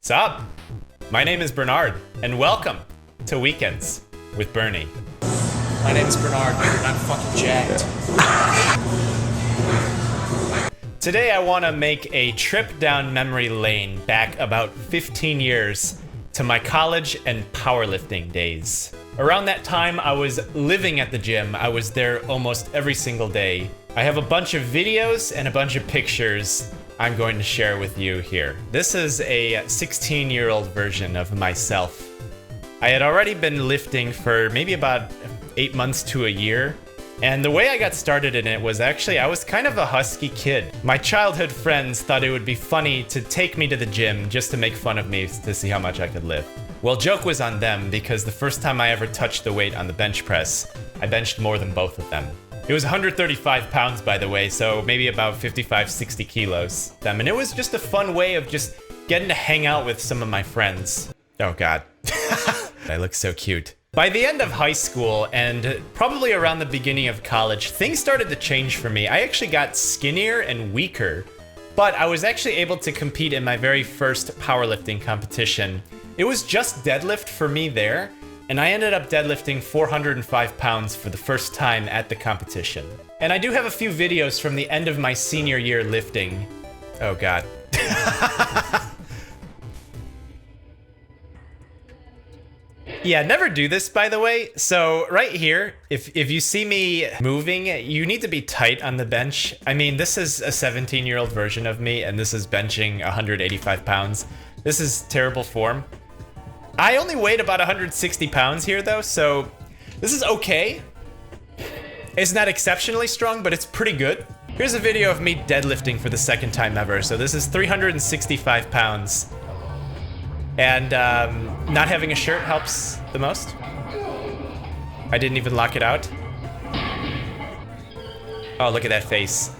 Sup? My name is Bernard, and welcome to Weekends with Bernie. My name is Bernard, and I'm fucking jacked. Today I want to make a trip down memory lane back about 15 years to my college and powerlifting days. Around that time, I was living at the gym. I was there almost every single day. I have a bunch of videos and a bunch of pictures I'm going to share with you here. This is a 16-year-old version of myself. I had already been lifting for maybe about 8 months to a year. And the way I got started in it was actually, I was kind of a husky kid. My childhood friends thought it would be funny to take me to the gym just to make fun of me to see how much I could lift. Well, joke was on them because the first time I ever touched the weight on the bench press, I benched more than both of them. It was 135 pounds, by the way, so maybe about 55, 60 kilos. And it was just a fun way of just getting to hang out with some of my friends. Oh God, I look so cute. By the end of high school and probably around the beginning of college, things started to change for me. I actually got skinnier and weaker, but I was actually able to compete in my very first powerlifting competition. It was just deadlift for me there, and I ended up deadlifting 405 pounds for the first time at the competition. And I do have a few videos from the end of my senior year lifting. Oh God. Yeah, never do this, by the way. So right here, if you see me moving, you need to be tight on the bench. I mean, this is a 17-year-old version of me, and this is benching 185 pounds. This is terrible form. I only weighed about 160 pounds here, though, so this is okay. It's not exceptionally strong, but it's pretty good. Here's a video of me deadlifting for the second time ever. So this is 365 pounds. And not having a shirt helps the most. I didn't even lock it out. Oh, look at that face.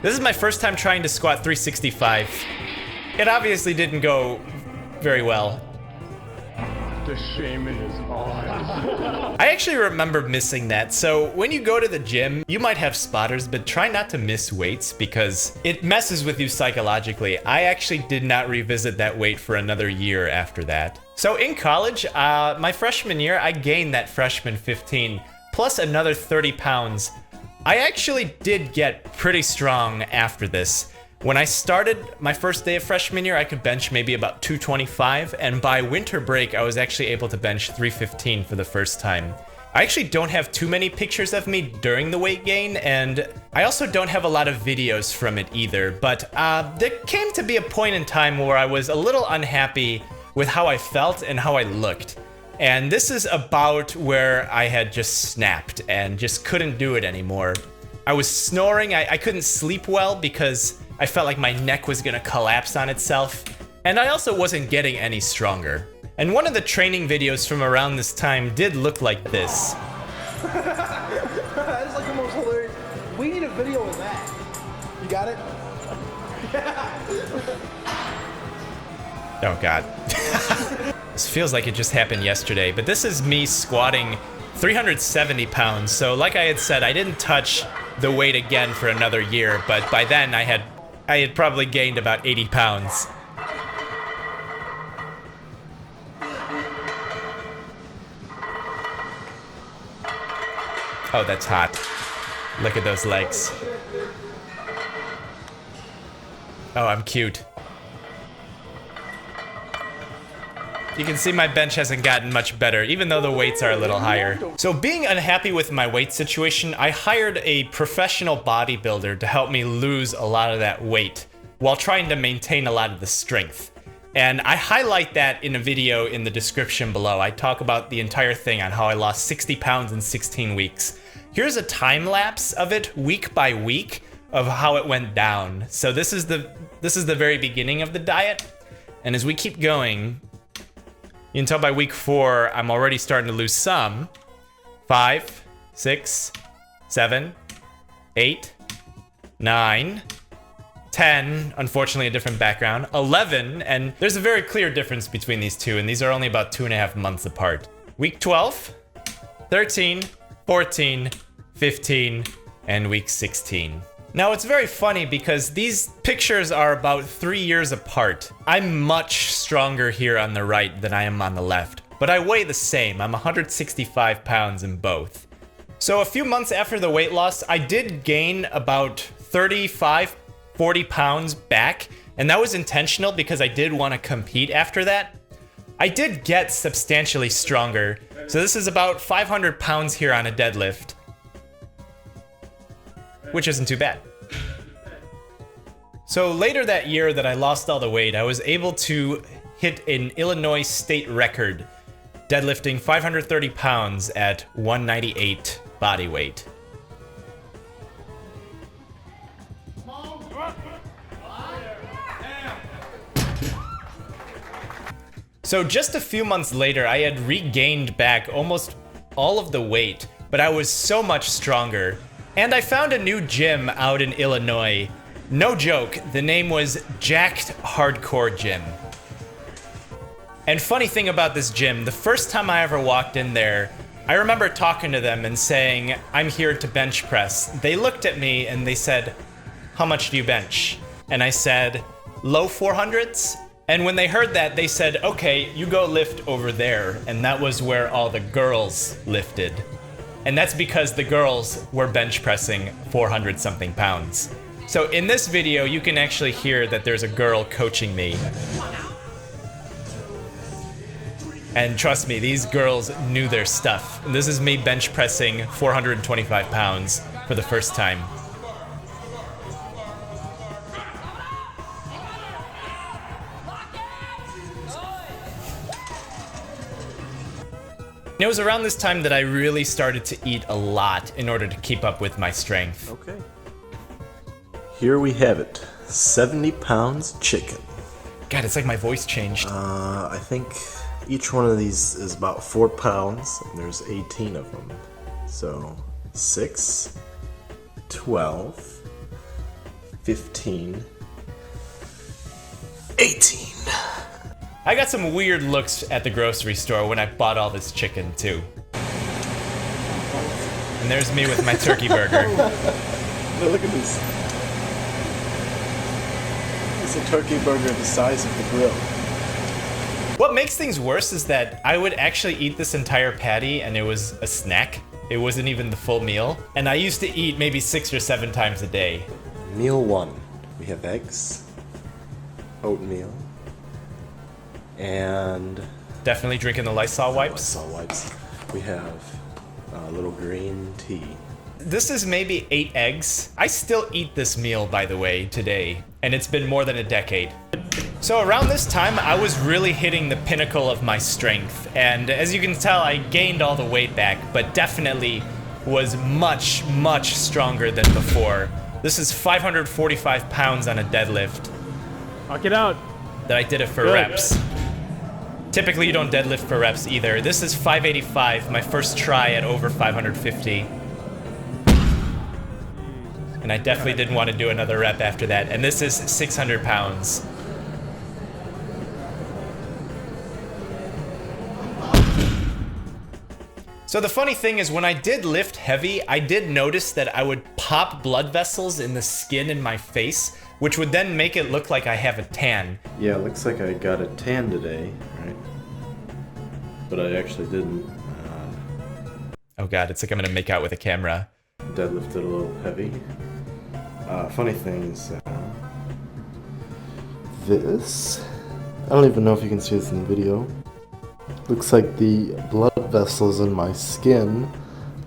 This is my first time trying to squat 365. It obviously didn't go very well. The shame in his eyes. I actually remember missing that. So when you go to the gym, you might have spotters, but try not to miss weights because it messes with you psychologically. I actually did not revisit that weight for another year after that. So in college, my freshman year, I gained that freshman 15 plus another 30 pounds. I actually did get pretty strong after this. When I started my first day of freshman year, I could bench maybe about 225, and by winter break, I was actually able to bench 315 for the first time. I actually don't have too many pictures of me during the weight gain, and I also don't have a lot of videos from it either, but there came to be a point in time where I was a little unhappy with how I felt and how I looked. And this is about where I had just snapped and just couldn't do it anymore. I was snoring, I couldn't sleep well because I felt like my neck was gonna collapse on itself, and I also wasn't getting any stronger. And one of the training videos from around this time did look like this. That is like the most hilarious. We need a video of that. You got it? Oh God. This feels like it just happened yesterday, but this is me squatting 370 pounds. So like I had said, I didn't touch the weight again for another year, but by then I had probably gained about 80 pounds. Oh, that's hot. Look at those legs. Oh, I'm cute. You can see my bench hasn't gotten much better, even though the weights are a little higher. So being unhappy with my weight situation, I hired a professional bodybuilder to help me lose a lot of that weight while trying to maintain a lot of the strength. And I highlight that in a video in the description below. I talk about the entire thing on how I lost 60 pounds in 16 weeks. Here's a time lapse of it week by week of how it went down. So this is the very beginning of the diet. And as we keep going, you can tell by week 4, I'm already starting to lose some. 5, 6, 7, 8, 9, 10, unfortunately a different background, 11, and there's a very clear difference between these two, and these are only about 2.5 months apart. Week 12, 13, 14, 15, and week 16. Now it's very funny because these pictures are about 3 years apart. I'm much stronger here on the right than I am on the left, but I weigh the same. I'm 165 pounds in both. So a few months after the weight loss, I did gain about 35, 40 pounds back, and that was intentional because I did want to compete after that. I did get substantially stronger, so this is about 500 pounds here on a deadlift, which isn't too bad. So later that year that I lost all the weight, I was able to hit an Illinois state record, deadlifting 530 pounds at 198 body weight. So just a few months later, I had regained back almost all of the weight, but I was so much stronger. And I found a new gym out in Illinois. No joke, the name was Jacked Hardcore Gym. And funny thing about this gym, the first time I ever walked in there, I remember talking to them and saying, I'm here to bench press. They looked at me and they said, how much do you bench? And I said, low 400s? And when they heard that, they said, okay, you go lift over there. And that was where all the girls lifted. And that's because the girls were bench pressing 400 something pounds. So in this video, you can actually hear that there's a girl coaching me. And trust me, these girls knew their stuff. This is me bench pressing 425 pounds for the first time. It was around this time that I really started to eat a lot in order to keep up with my strength. Okay. Here we have it. 70 pounds chicken. God, it's like my voice changed. I think each one of these is about 4 pounds, and there's 18 of them. So 6, 12, 15, 18. I got some weird looks at the grocery store when I bought all this chicken, too. And there's me with my turkey burger. No, look at this. It's a turkey burger the size of the grill. What makes things worse is that I would actually eat this entire patty and it was a snack. It wasn't even the full meal. And I used to eat maybe 6 or 7 times a day. Meal 1. We have eggs, oatmeal, and Definitely drinking the Lysol wipes. Lysol wipes. We have a little green tea. This is maybe 8 eggs. I still eat this meal, by the way, today, and it's been more than a decade. So around this time, I was really hitting the pinnacle of my strength, and as you can tell, I gained all the weight back, but definitely was much, much stronger than before. This is 545 pounds on a deadlift. Knock it out. That I did it for reps. Typically, you don't deadlift for reps either. This is 585, my first try at over 550. And I definitely didn't want to do another rep after that. And this is 600 pounds. So the funny thing is when I did lift heavy, I did notice that I would pop blood vessels in the skin in my face, which would then make it look like I have a tan. Yeah, it looks like I got a tan today, right? But I actually didn't. Oh god, it's like I'm gonna make out with a camera. Deadlifted a little heavy. Funny thing is, this, I don't even know if you can see this in the video. Looks like the blood vessels in my skin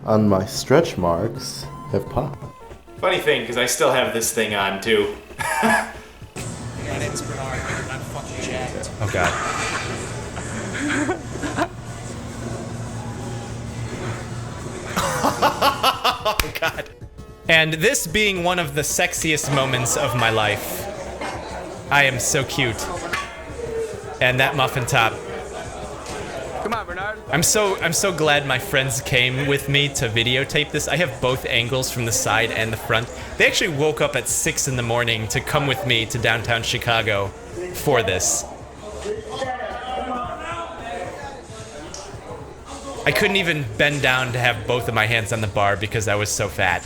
on my stretch marks have popped. Funny thing, because I still have this thing on too. My name's Bernard, and I'm fucking jacked. Oh god. Oh god. And this being one of the sexiest moments of my life. I am so cute. And that muffin top. Come on, Bernard. I'm so glad my friends came with me to videotape this. I have both angles from the side and the front. They actually woke up at 6 in the morning to come with me to downtown Chicago for this. I couldn't even bend down to have both of my hands on the bar because I was so fat.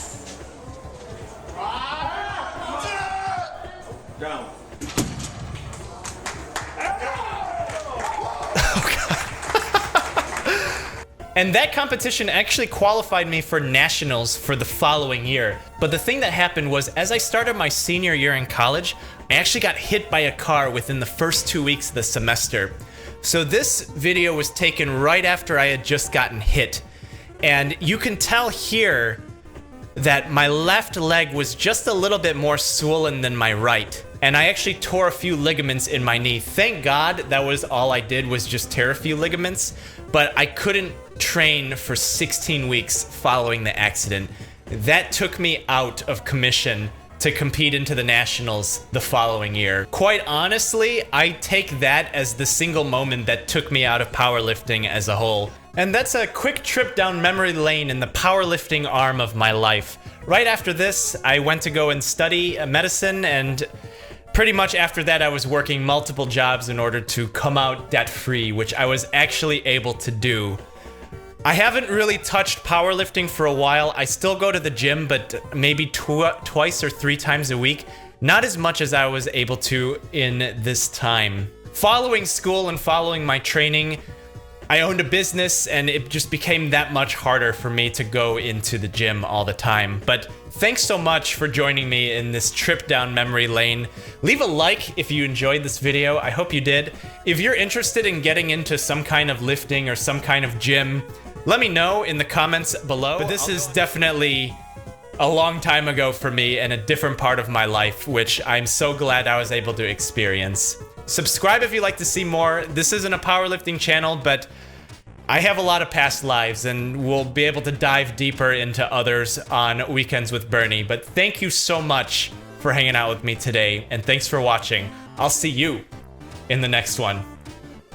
And that competition actually qualified me for nationals for the following year. But the thing that happened was, as I started my senior year in college, I actually got hit by a car within the first 2 weeks of the semester. So this video was taken right after I had just gotten hit. And you can tell here that my left leg was just a little bit more swollen than my right. And I actually tore a few ligaments in my knee. Thank God that was all I did, was just tear a few ligaments. But I couldn't train for 16 weeks following the accident. That took me out of commission to compete into the nationals the following year. Quite honestly, I take that as the single moment that took me out of powerlifting as a whole. And that's a quick trip down memory lane in the powerlifting arm of my life. Right after this, I went to go and study medicine, and pretty much after that, I was working multiple jobs in order to come out debt-free, which I was actually able to do. I haven't really touched powerlifting for a while. I still go to the gym, but maybe twice or 3 times a week. Not as much as I was able to in this time. Following school and following my training, I owned a business, and it just became that much harder for me to go into the gym all the time. But thanks so much for joining me in this trip down memory lane. Leave a like if you enjoyed this video. I hope you did. If you're interested in getting into some kind of lifting or some kind of gym, let me know in the comments below. But this is definitely a long time ago for me and a different part of my life, which I'm so glad I was able to experience. Subscribe if you'd like to see more. This isn't a powerlifting channel, but I have a lot of past lives, and we'll be able to dive deeper into others on Weekends with Bernie. But thank you so much for hanging out with me today, and thanks for watching. I'll see you in the next one.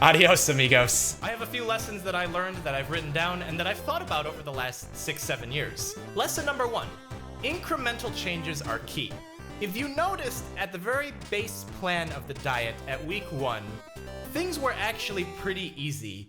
Adios, amigos. I have a few lessons that I learned that I've written down and that I've thought about over the last 6-7 years. Lesson number 1, incremental changes are key. If you noticed at the very base plan of the diet at week 1, things were actually pretty easy.